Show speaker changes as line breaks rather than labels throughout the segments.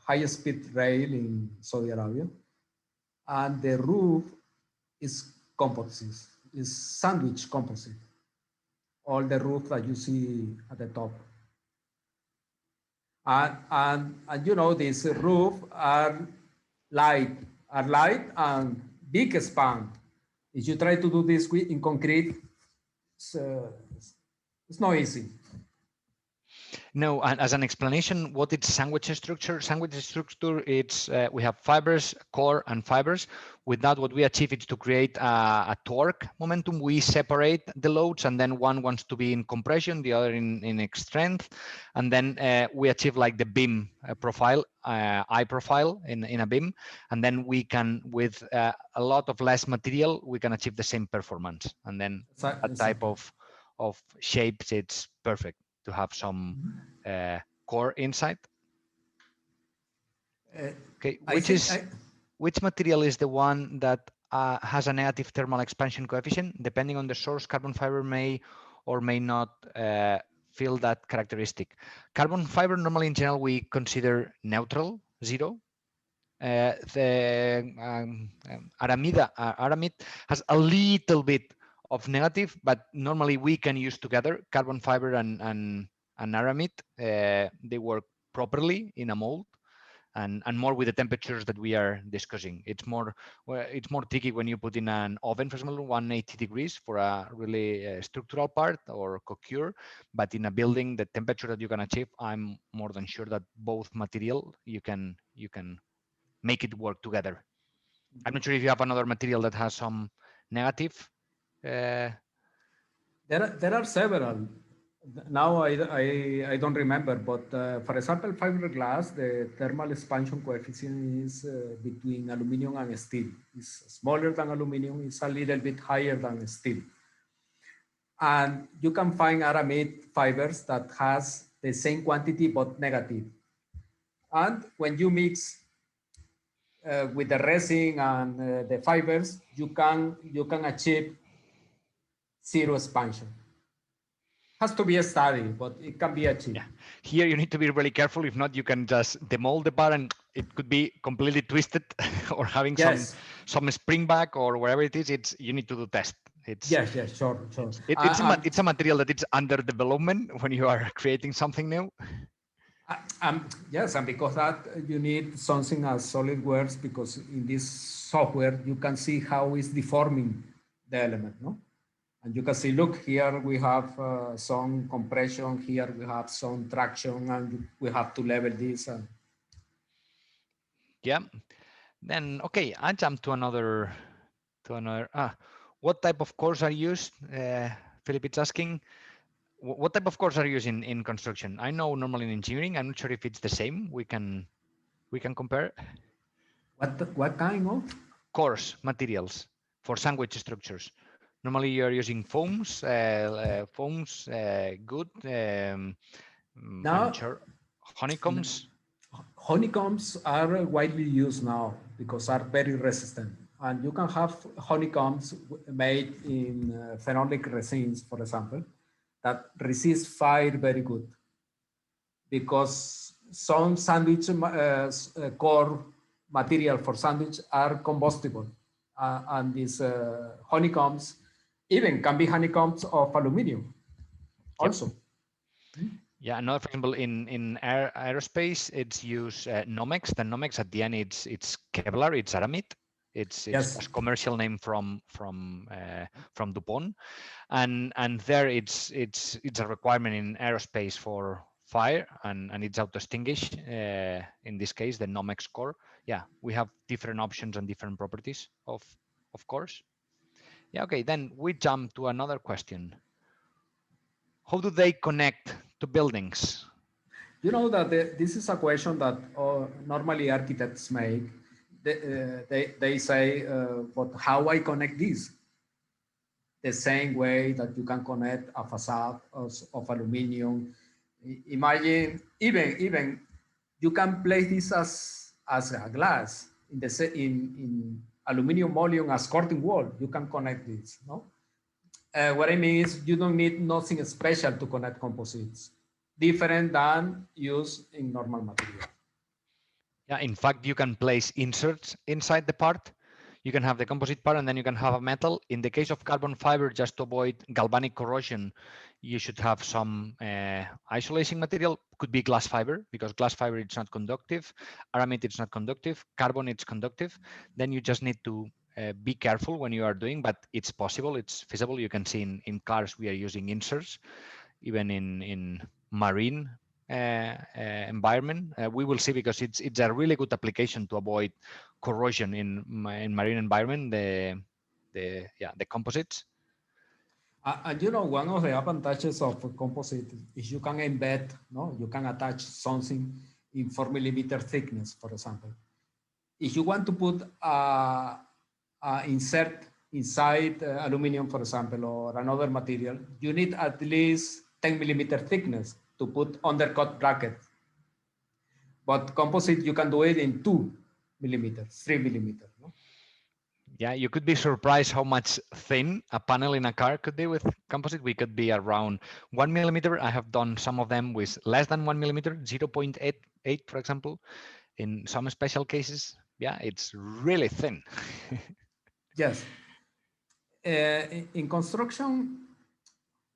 high-speed rail in Saudi Arabia, and the roof is composite, is sandwich composite. All the roof that you see at the top. And you know, these roof light, are light and big span. If you try to do this in concrete, it's not easy.
No, and as an explanation, what is sandwich structure? Sandwich structure, it's we have fibers, core, and fibers. With that, what we achieve is to create a torque momentum. We separate the loads, and then one wants to be in compression, the other in strength, and then we achieve like the beam profile, eye profile in a beam, and then we can, with a lot of less material, we can achieve the same performance. And then that type of shapes, it's perfect to have some core inside. Okay, which material is the one that has a negative thermal expansion coefficient? Depending on the source, carbon fiber may or may not fill that characteristic. Carbon fiber, normally in general, we consider neutral, 0. The aramid has a little bit of negative, but normally we can use together carbon fiber and aramid. They work properly in a mold, and more with the temperatures that we are discussing. It's more tricky when you put in an oven, for example, 180 degrees for a really structural part or cocure. But in a building, the temperature that you can achieve, I'm more than sure that both material you can make it work together. I'm not sure if you have another material that has some negative.
There are several. Now I don't remember, but for example, fiberglass, the thermal expansion coefficient is between aluminum and steel. It's smaller than aluminum. It's a little bit higher than steel. And you can find aramid fibers that has the same quantity but negative. And when you mix with the resin and the fibers, you can achieve zero expansion. Has to be a study, but it can be achieved.
Yeah. Here you need to be really careful. If not, you can just demold the part and it could be completely twisted or having some spring back or wherever it is. You need to do test.
Yes, sure.
It's a material that it's under development when you are creating something new.
Yes, and because that you need something as SolidWorks, because in this software you can see how it's deforming the element, no? And you can see, look, here we have some compression, here we have some traction, and we have to level this.
Yeah. Then, okay, I jump to another. What type of cores are used? Philip is asking. What type of cores are used in construction? I know normally in engineering. I'm not sure if it's the same. We can compare.
What kind of
cores, materials for sandwich structures? Normally you are using foams, good, honeycombs.
Honeycombs are widely used now because are very resistant. And you can have honeycombs made in phenolic resins, for example, that resist fire very good. Because some sandwich core material for sandwich are combustible. And these honeycombs even can be honeycombs of aluminum also.
Yeah, another, for example, in aerospace, it's used Nomex. The Nomex at the end, it's Kevlar, it's aramid. It's a commercial name from DuPont, and there it's a requirement in aerospace for fire, and it's auto extinguish. In this case, the Nomex core. Yeah, we have different options and different properties of course. Yeah, okay. Then we jump to another question. How do they connect to buildings?
You know that this is a question that normally architects make. They say, but how I connect this? The same way that you can connect a facade of aluminum. Imagine even you can place this as a glass in aluminum mullion as curtain wall. You can connect this. No, what I mean is you don't need nothing special to connect composites, different than used in normal material.
Yeah, in fact, you can place inserts inside the part. You can have the composite part and then you can have a metal. In the case of carbon fiber, just to avoid galvanic corrosion, you should have some isolation material. Could be glass fiber, because glass fiber it's not conductive. Aramid it's not conductive. Carbon it's conductive. Then you just need to be careful when you are doing, but it's possible, it's feasible. You can see in cars we are using inserts, even in marine environment. We will see, because it's a really good application to avoid corrosion in marine environment. The composites.
And you know, one of the advantages of a composite is you can embed, no, you can attach something in 4 mm thickness, for example. If you want to put a insert inside aluminum, for example, or another material, you need at least 10 mm thickness to put undercut bracket. But composite, you can do it in 2 mm, 3 mm. No?
Yeah, you could be surprised how much thin a panel in a car could be with composite. We could be around 1 mm. I have done some of them with less than 1 mm, 0.88, for example, in some special cases. Yeah, it's really thin.
Yes. In construction,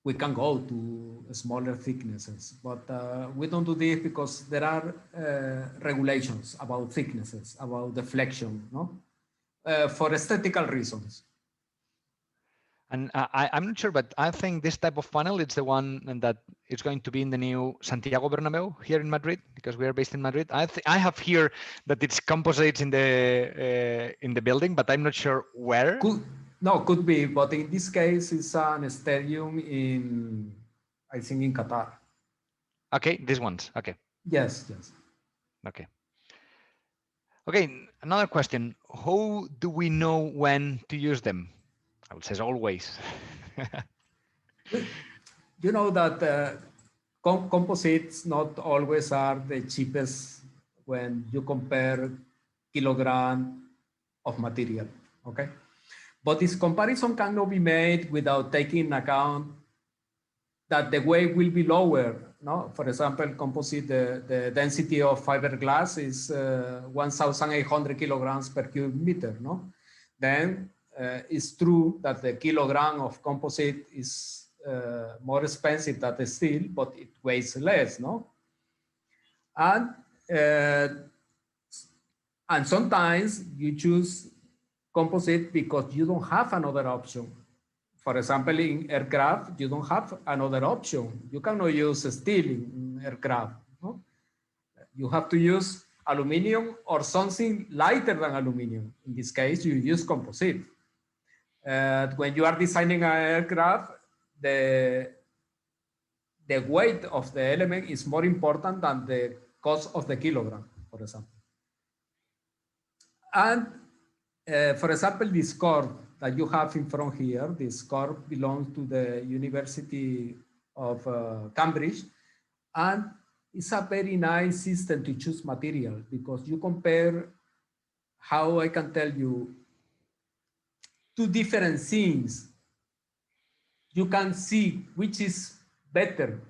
we can go to smaller thicknesses, but we don't do this because there are regulations about thicknesses, about deflection, no? For aesthetical reasons.
And I'm not sure, but I think this type of panel is the one that is going to be in the new Santiago Bernabeu here in Madrid, because we are based in Madrid. I have here that it's composites in the building, but I'm not sure where.
Could be, but in this case, it's an stadium in, I think, in Qatar.
Okay, these ones. Okay.
Yes, yes.
Okay. Okay, another question. How do we know when to use them? I would say always.
You know that composites not always are the cheapest when you compare kilogram of material, okay? But this comparison cannot be made without taking account that the weight will be lower. No, for example, composite, the density of fiberglass is 1,800 kilograms per cubic meter. No, then it's true that the kilogram of composite is more expensive than the steel, but it weighs less. No, and uh, and sometimes you choose composite because you don't have another option. For example, in aircraft, you don't have another option. You cannot use steel in aircraft. No? You have to use aluminum or something lighter than aluminum. In this case, you use composite. When you are designing an aircraft, the weight of the element is more important than the cost of the kilogram, for example. And for example, this curve that you have in front here, this curve belongs to the University of Cambridge. And it's a very nice system to choose material because you compare, how I can tell you, two different things. You can see which is better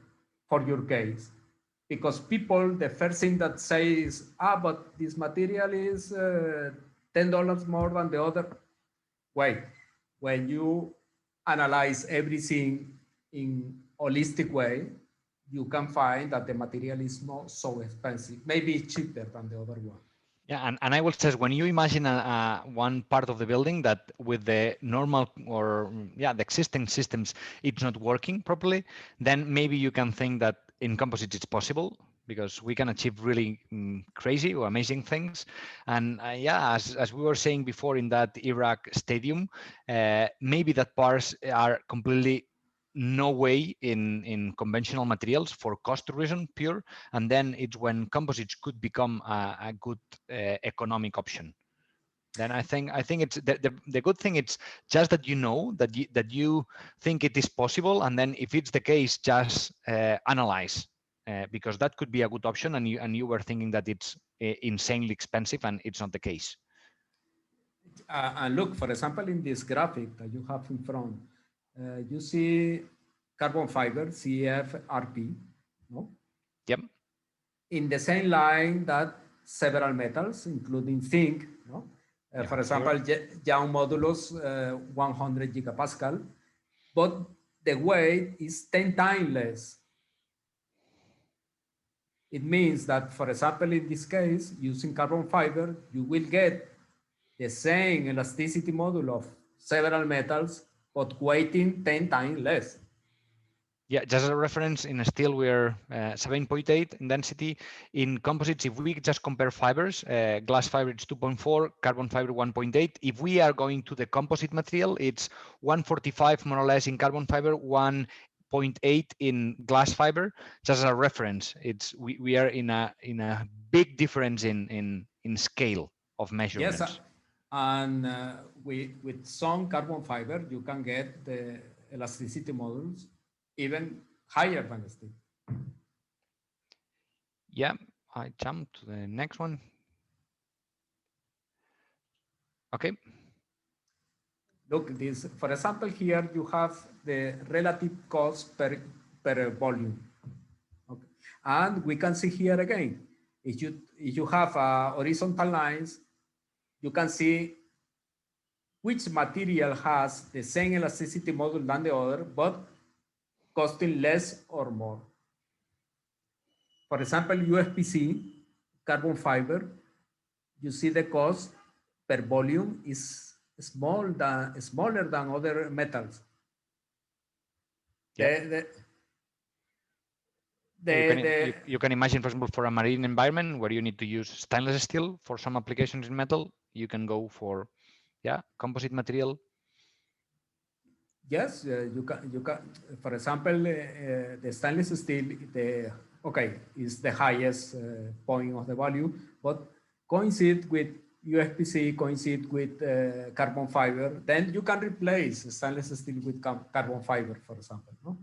for your case. Because people, the first thing that say is, but this material is $10 more than the other. Wait, when you analyze everything in holistic way, you can find that the material is not so expensive. Maybe it's cheaper than the other one.
Yeah, and I will say, when you imagine one part of the building that with the normal or the existing systems, it's not working properly, then maybe you can think that in composites it's possible, because we can achieve really crazy or amazing things. And as we were saying before in that Iraq stadium, maybe that parts are completely no way in conventional materials for cost reason pure, and then it's when composites could become a good economic option. Then I think it's the good thing. It's just that you know that you think it is possible, and then if it's the case, just analyze, because that could be a good option, and you were thinking that it's insanely expensive, and it's not the case.
And look, for example, in this graphic that you have in front, you see carbon fiber, CFRP, no?
Yep.
In the same line that several metals, including zinc. No? For example, young modulus 100 gigapascal, but the weight is 10 times less. It means that, for example, in this case, using carbon fiber, you will get the same elasticity module of several metals, but weighting 10 times less.
Yeah, just as a reference, in steel we're 7.8 in density. In composites, if we just compare fibers, glass fiber it's 2.4, carbon fiber 1.8. If we are going to the composite material, it's 145 more or less in carbon fiber, 1.8 in glass fiber. Just as a reference, it's we are in a big difference in scale of measurements.
Yes, and with some carbon fiber, you can get the elasticity modules even higher than steel.
Yeah, I jump to the next one. Okay.
Look, this, for example, here you have the relative cost per volume. Okay. And we can see here again, if you have horizontal lines, you can see which material has the same elasticity module than the other, but costing less or more. For example, UFPC, carbon fiber, you see the cost per volume is smaller than other metals.
Yeah. You can imagine, for example, for a marine environment where you need to use stainless steel for some applications in metal, you can go for composite material.
Yes, you can. For example, the stainless steel, is the highest point of the value, but coincide with UFPC, coincide with carbon fiber. Then you can replace stainless steel with carbon fiber, for example. No?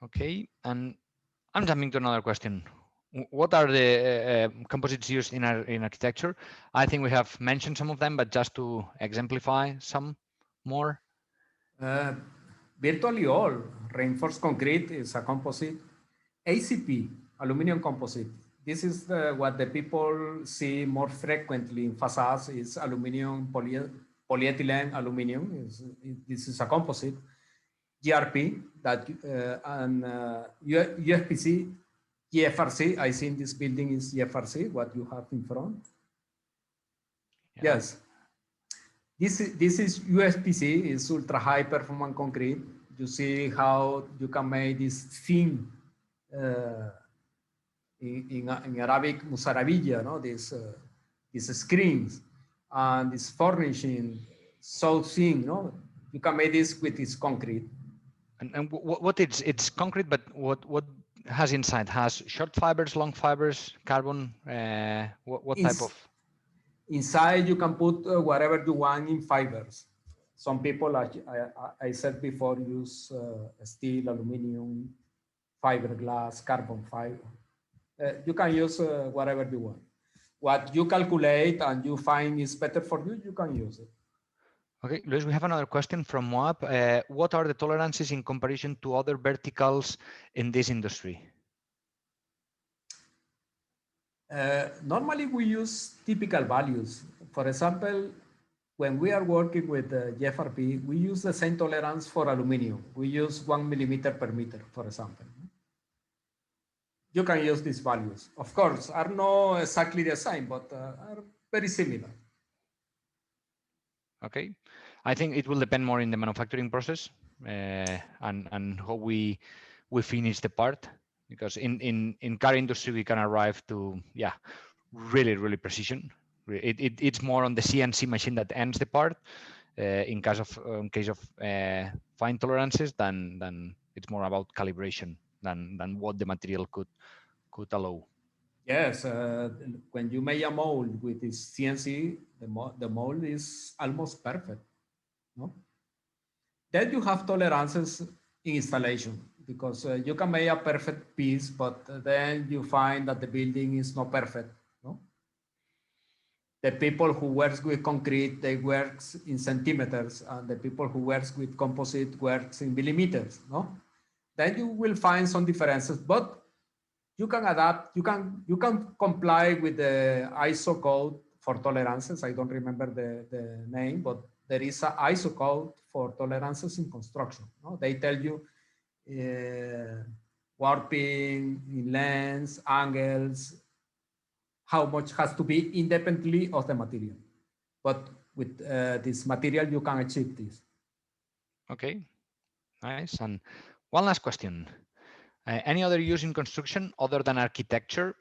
Okay, and I'm jumping to another question. What are the composites used in architecture? I think we have mentioned some of them, but just to exemplify some more.
Virtually all. Reinforced concrete is a composite. ACP, aluminum composite. This is what the people see more frequently in facades is aluminum, polyethylene aluminum. This is a composite. GRP, and UFPC, GFRC. I think this building is GFRC, what you have in front. Yeah. Yes. This is UFPC, is ultra high performance concrete. You see how you can make this thin, in Arabic, musarabilla, no? These screens and this furnishing so thin, no? You can make this with this concrete.
And what it's concrete, but what has inside? Has short fibers, long fibers, carbon? What type of?
Inside, you can put whatever you want in fibers. Some people, I said before, use steel, aluminum, fiberglass, carbon fiber. You can use whatever you want. What you calculate and you find is better for you, you can use it.
Okay, Luis, we have another question from Moab. What are the tolerances in comparison to other verticals in this industry?
Normally, we use typical values. For example, when we are working with GFRP, we use the same tolerance for aluminum. We use 1 millimeter per meter, for example. You can use these values. Of course, are not exactly the same, but are very similar.
Okay, I think it will depend more in the manufacturing process and how we finish the part, because in car industry we can arrive to really precision. It's more on the CNC machine that ends the part. In case of fine tolerances, than it's more about calibration than what the material could allow.
Yes, when you make a mold with this CNC, the mold is almost perfect. No? Then you have tolerances in installation, because you can make a perfect piece, but then you find that the building is not perfect. No? The people who works with concrete, they works in centimeters, and the people who works with composite works in millimeters. No? Then you will find some differences, but you can adapt, you can comply with the ISO code for tolerances. I don't remember the name, but there is a ISO code for tolerances in construction. No? They tell you warping, in lengths, angles, how much has to be independently of the material. But with this material, you can achieve this.
Okay, nice. And one last question. Any other use in construction other than architecture?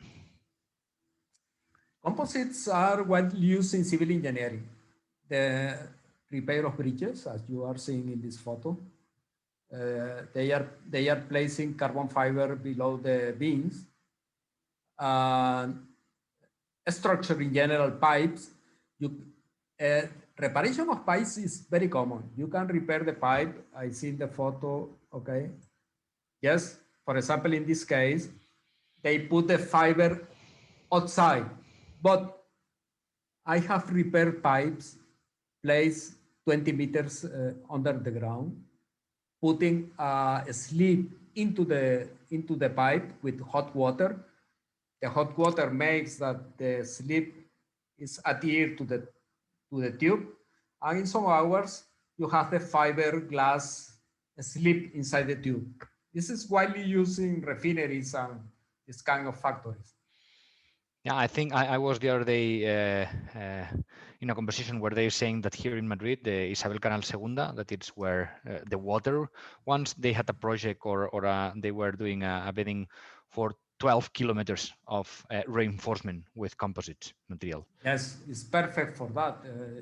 Composites are widely used in civil engineering. The repair of bridges, as you are seeing in this photo, they are placing carbon fiber below the beams. Structure in general, pipes. You reparation of pipes is very common. You can repair the pipe. I see in the photo. Okay. Yes. For example, in this case, they put the fiber outside, but I have repaired pipes placed 20 meters under the ground, putting a sleeve into the pipe with hot water. The hot water makes that the sleeve is adhered to the tube, and in some hours you have the fiberglass sleeve inside the tube. This is widely used in refineries and this kind of factories.
Yeah, I think I was the other day in a conversation where they're saying that here in Madrid, the Isabel Canal Segunda, that it's where the water, once they had a project or they were doing a bidding for 12 kilometers of reinforcement with composite material.
Yes, it's perfect for that.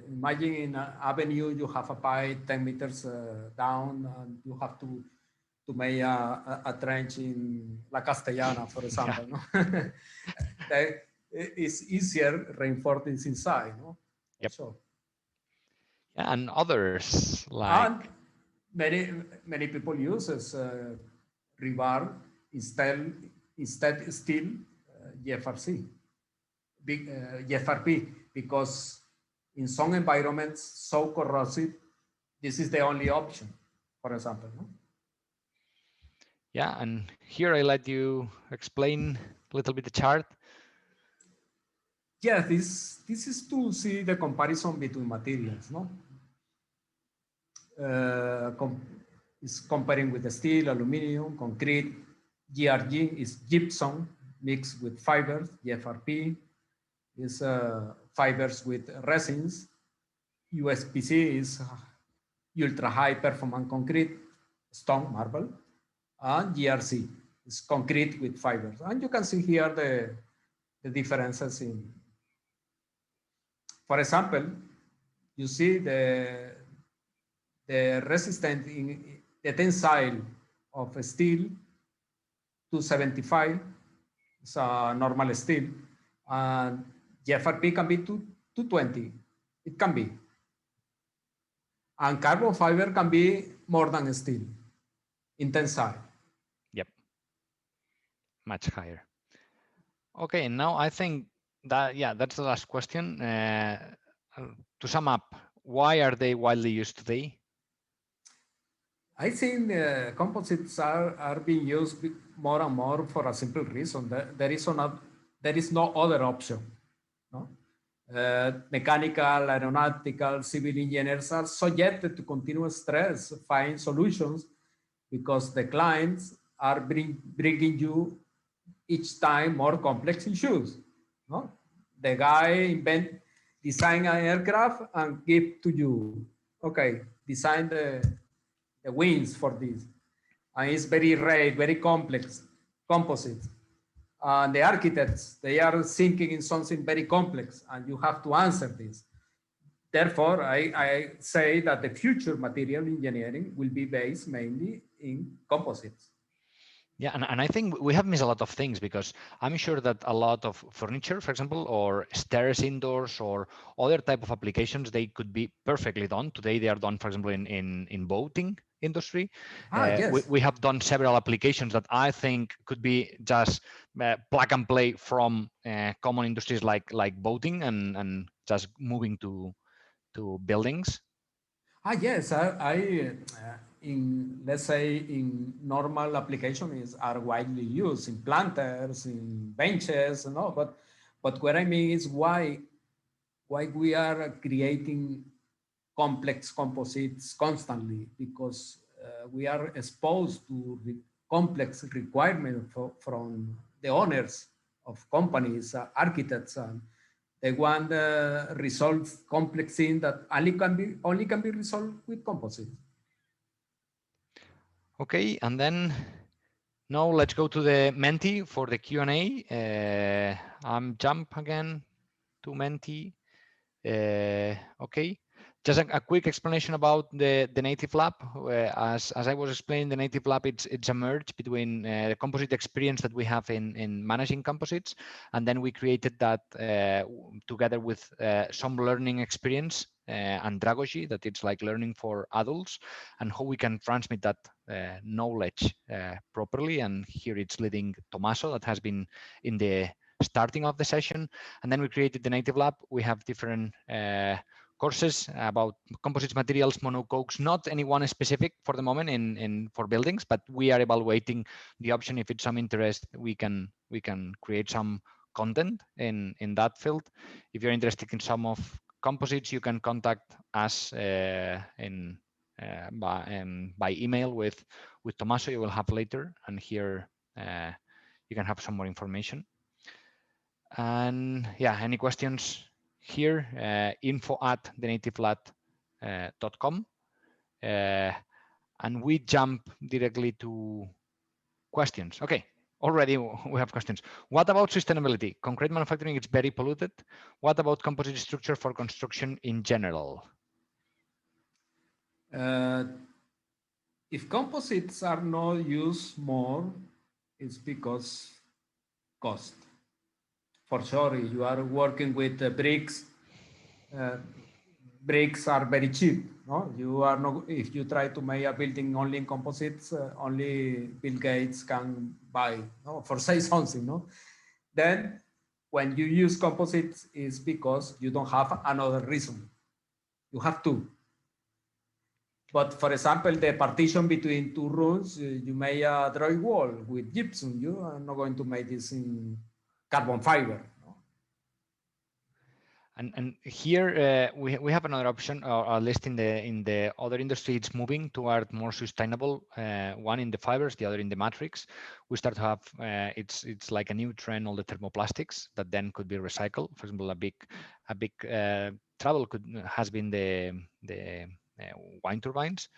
Imagine in an avenue you have a pipe 10 meters down and you have to make a trench in La Castellana, for example.
Yeah.
No? It's easier reinforce this inside. No? For
Yep.
sure.
Yeah, and others
And
like
many people uses rebar instead steel GFRC. GFRP, because in some environments so corrosive, this is the only option, for example. No?
Yeah, and here I let you explain a little bit the chart.
Yeah, this is to see the comparison between materials. No, is comparing with the steel, aluminum, concrete. GRG is gypsum mixed with fibers. GFRP is fibers with resins. USPC is ultra high performance concrete, stone, marble, and GRC is concrete with fibers. And you can see here the differences in, for example, you see the resistance in the tensile of steel 275 is a normal steel, and GFRP can be 220. It can be. And carbon fiber can be more than steel in tensile.
Yep, much higher. Okay, and now I think that, yeah, that's the last question. To sum up, why are they widely used today?
I think composites are being used more and more for a simple reason. There is no other option. No? Mechanical, aeronautical, civil engineers are subjected to continuous stress, find solutions because the clients are bringing you each time more complex issues. No? The guy design an aircraft and give to you. Okay, design the wings for this. And it's very rare, very complex, composite. And the architects, they are thinking in something very complex, and you have to answer this. Therefore, I say that the future material engineering will be based mainly in composites.
Yeah, and I think we have missed a lot of things because I'm sure that a lot of furniture, for example, or stairs indoors or other type of applications, they could be perfectly done. Today they are done, for example, in boating industry.
Yes.
We have done several applications that I think could be just plug and play from common industries like boating and just moving to buildings.
Yes, let's say in normal applications are widely used in planters, in benches, but what I mean is why we are creating complex composites constantly, because we are exposed to complex requirements from the owners of companies, architects, and they want resolve complex things that only can be resolved with composites.
Okay, and then now let's go to the Menti for the Q&A. I'm jump again to Menti. Okay, just a quick explanation about the native lab. As I was explaining, the native lab, it's a merge between the composite experience that we have in managing composites, and then we created that together with some learning experience andragogy, that it's like learning for adults, and how we can transmit that knowledge properly. And here it's leading Tommaso, that has been in the starting of the session. And then we created the native lab. We have different courses about composites materials, monocokes, not any one specific for the moment in for buildings, but we are evaluating the option. If it's some interest, we can create some content in that field. If you're interested in some of composites, you can contact us by email with Tommaso. You will have later, and here you can have some more information. And yeah, any questions here? info@thenativelab.com. And we jump directly to questions. Okay, already we have questions. What about sustainability? Concrete manufacturing is very polluted. What about composite structure for construction in general?
If composites are not used more, it's because cost. For sure, if you are working with bricks, uh, bricks are very cheap. No, you are not. If you try to make a building only in composites, only Bill Gates can buy. No, for say something. No, then when you use composites, is because you don't have another reason. You have two. But for example, the partition between two rooms, you make a drywall with gypsum. You are not going to make this in carbon fiber. No?
And here we have another option, or at least in the other industry, it's moving toward more sustainable. One in the fibers, the other in the matrix. We start to have it's like a new trend, all the thermoplastics that then could be recycled. For example, a big trouble has been the wind turbines,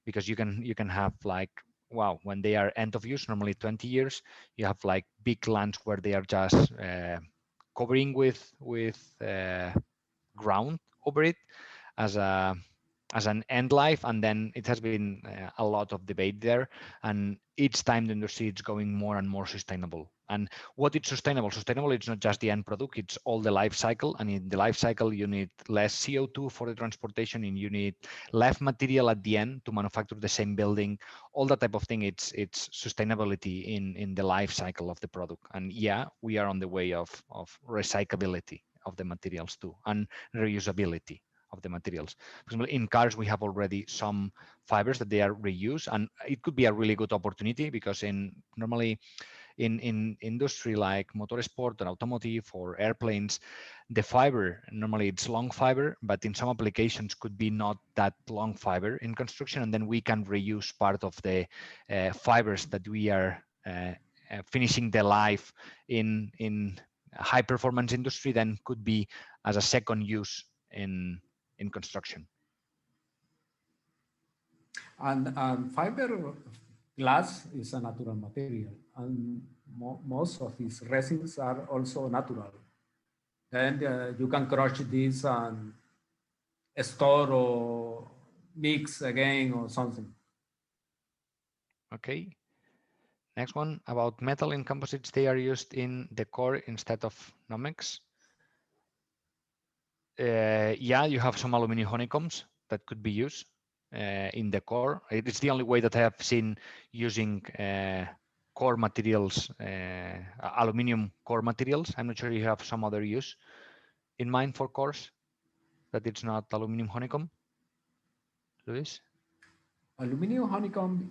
because you can have like, wow, when they are end of use, normally 20 years, you have like big lands where they are just covering with ground over it as an end life, and then it has been a lot of debate there, and each time the industry is going more and more sustainable. And what is sustainable? Sustainable, it's not just the end product, it's all the life cycle. And in the life cycle, you need less CO2 for the transportation, and you need less material at the end to manufacture the same building, all that type of thing. It's sustainability in the life cycle of the product. And yeah, we are on the way of recyclability of the materials too, and reusability of the materials. For example, in cars, we have already some fibers that they are reused, and it could be a really good opportunity, because normally in industry like motorsport or automotive or airplanes, the fiber, normally it's long fiber, but in some applications could be not that long fiber in construction, and then we can reuse part of the fibers that we are finishing the life in high performance industry, then could be as a second use in construction.
And fiber glass is a natural material, and most of these resins are also natural. And you can crush this and store or mix again or something.
Okay. Next one, about metal in composites, they are used in the core instead of Nomex. Yeah, you have some aluminum honeycombs that could be used in the core. It's the only way that I have seen using core materials, aluminum core materials. I'm not sure you have some other use in mind for cores that it's not aluminum honeycomb, Luis?
Aluminum honeycomb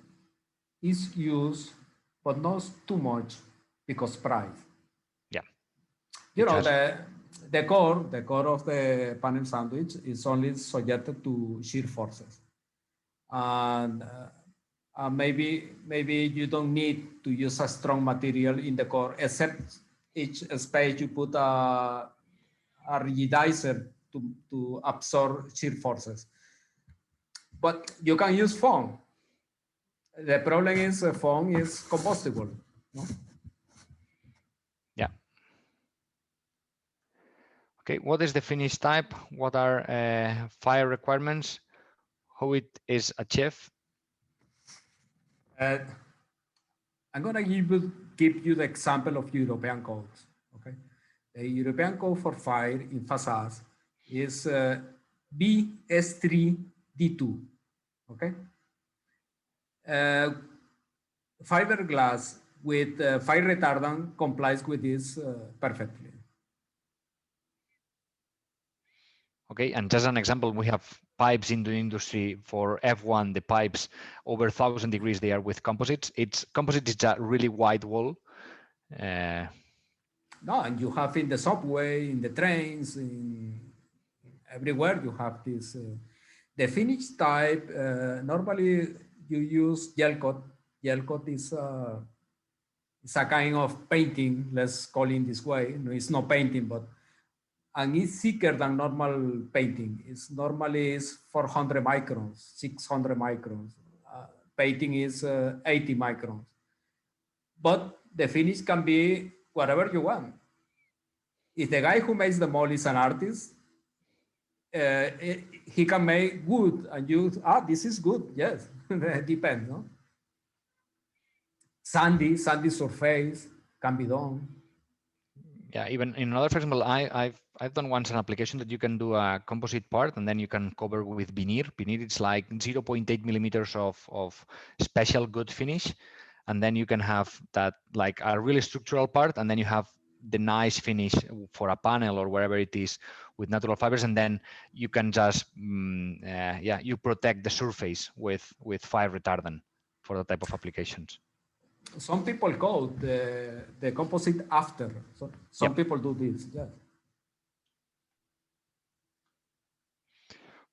is used, but not too much because price.
Yeah.
You know,
Just,
the core of the panel sandwich is only subjected to shear forces. And maybe you don't need to use a strong material in the core, except each space you put a rigidizer to absorb shear forces. But you can use foam. The problem is foam is combustible. No?
yeah. Okay, what is the finish type? What are fire requirements? How it is achieved?
Uh, I'm going to give you the example of European codes. Okay, the European code for fire in facades is BS3D2. Okay, uh, fiberglass with fire retardant complies with this perfectly.
Okay, and just an example, we have pipes in the industry for F1, the pipes over 1,000 degrees, they are with composites. Composite is a really wide wall.
No, and you have in the subway, in the trains, in everywhere you have this. The finish type, normally you use gel coat. Gel coat is it's a kind of painting, let's call it this way. No, it's not painting, but and it's thicker than normal painting. It's normally is 400 microns, 600 microns. Painting is 80 microns. But the finish can be whatever you want. If the guy who makes the mold is an artist, he can make good, and you this is good. Yes, depends. No, sandy surface can be done.
Yeah, even in another, for example, I've done once an application that you can do a composite part and then you can cover with veneer. Veneer, it's like 0.8 millimeters of special good finish, and then you can have that like a really structural part, and then you have the nice finish for a panel or wherever it is with natural fibers, and then you can just yeah, you protect the surface with fire retardant for that type of applications.
Some people call the composite after. So some
Yep.
people do this. Yes.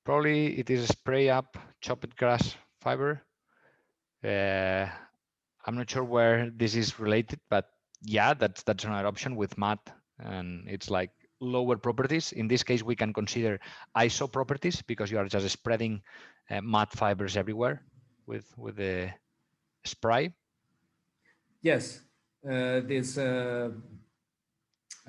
Probably it is spray up chopped grass fiber. I'm not sure where this is related, but yeah, that's another option with matte, and it's like lower properties. In this case, we can consider ISO properties because you are just spreading matte fibers everywhere with the spray.
Yes. This I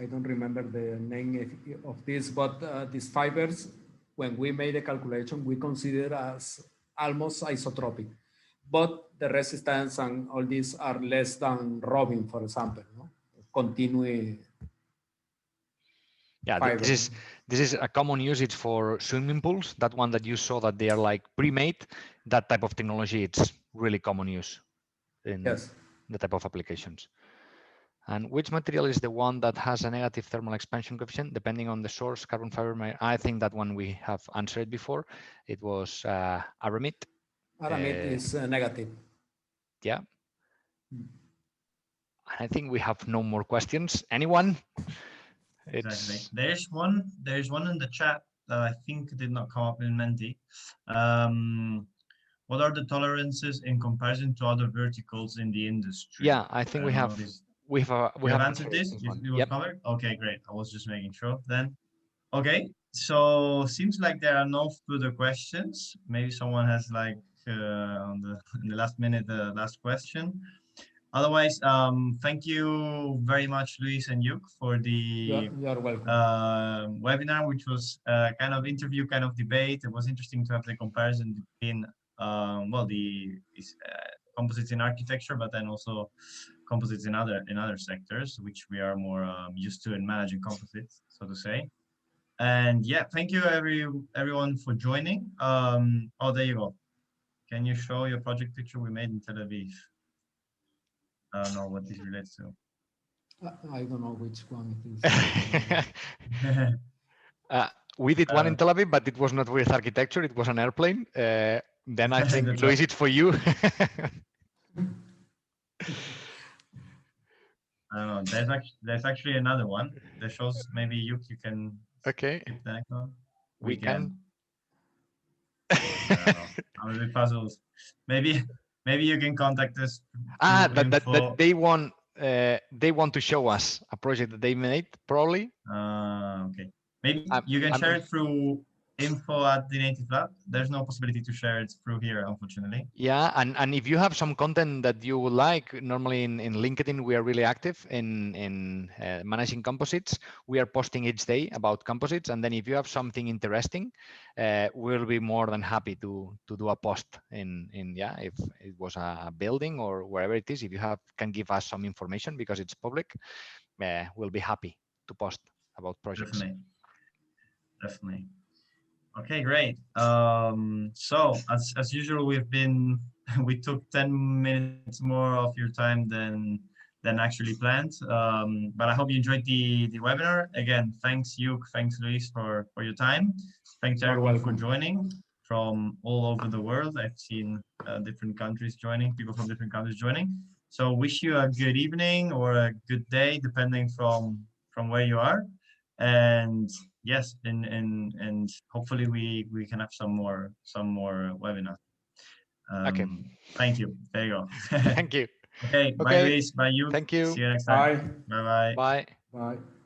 don't remember the name of this, but these fibers, when we made the calculation, we consider as almost isotropic, but the resistance and all these are less than Robin, for example, no? Continue
Yeah,
fiber.
this is a common usage for swimming pools. That one that you saw that they are like pre-made, that type of technology, it's really common use in
Yes.
the type of applications. And which material is the one that has a negative thermal expansion coefficient, depending on the source, carbon fiber? I think that one we have answered before. It was aramid.
Aramid is negative.
Yeah. I think we have no more questions. Anyone?
Exactly. There's one in the chat that I think did not come up in Menti. What are the tolerances in comparison to other verticals in the industry?
Yeah, I think we have
answered this. It was covered. Okay, great. I was just making sure then. Okay, so seems like there are no further questions. Maybe someone has like in the last minute the last question. Otherwise, thank you very much, Luis and Yuk, for the
You're welcome.
webinar, which was kind of interview, kind of debate. It was interesting to have the comparison between, well, the composites in architecture, but then also composites in other sectors, which we are more used to in managing composites, so to say. And yeah, thank you everyone for joining. Oh, there you go. Can you show your project picture we made in Tel Aviv? I don't know what this relates to.
I don't know which one it
is. We did one in Tel Aviv, but it was not with architecture. It was an airplane. Then I think,
That's
Luis, it's for you.
I don't know. There's actually another one that shows. Maybe you can
Okay,
skip that one.
we can.
I don't know. I'm a bit puzzled. Maybe you can contact us through
That
info.
they want to show us a project that they made, probably.
Okay. Maybe
I'm-
you can
I'm
share
not-
it through info@thenative.lab. There's no possibility to share it through here, unfortunately.
Yeah, and if you have some content that you would like, normally in LinkedIn we are really active in managing composites. We are posting each day about composites, and then if you have something interesting, we'll be more than happy to do a post in if it was a building or wherever it is. If you can give us some information because it's public, we'll be happy to post about projects.
Definitely. Okay, great. So as usual, we took 10 minutes more of your time than actually planned. But I hope you enjoyed the webinar. Again, thanks Hugh, thanks Luis for your time. Thanks
You're
everyone for
welcome.
joining from all over the world. I've seen different countries joining, people from different countries joining. So wish you a good evening or a good day, depending from where you are. And yes, and hopefully we can have some more webinars.
Okay.
Thank you. There you go.
Thank you.
Okay. Bye,
Okay.
Luis. Bye, you.
Thank you.
See you next time.
Bye.
Bye bye.
Bye.
Bye.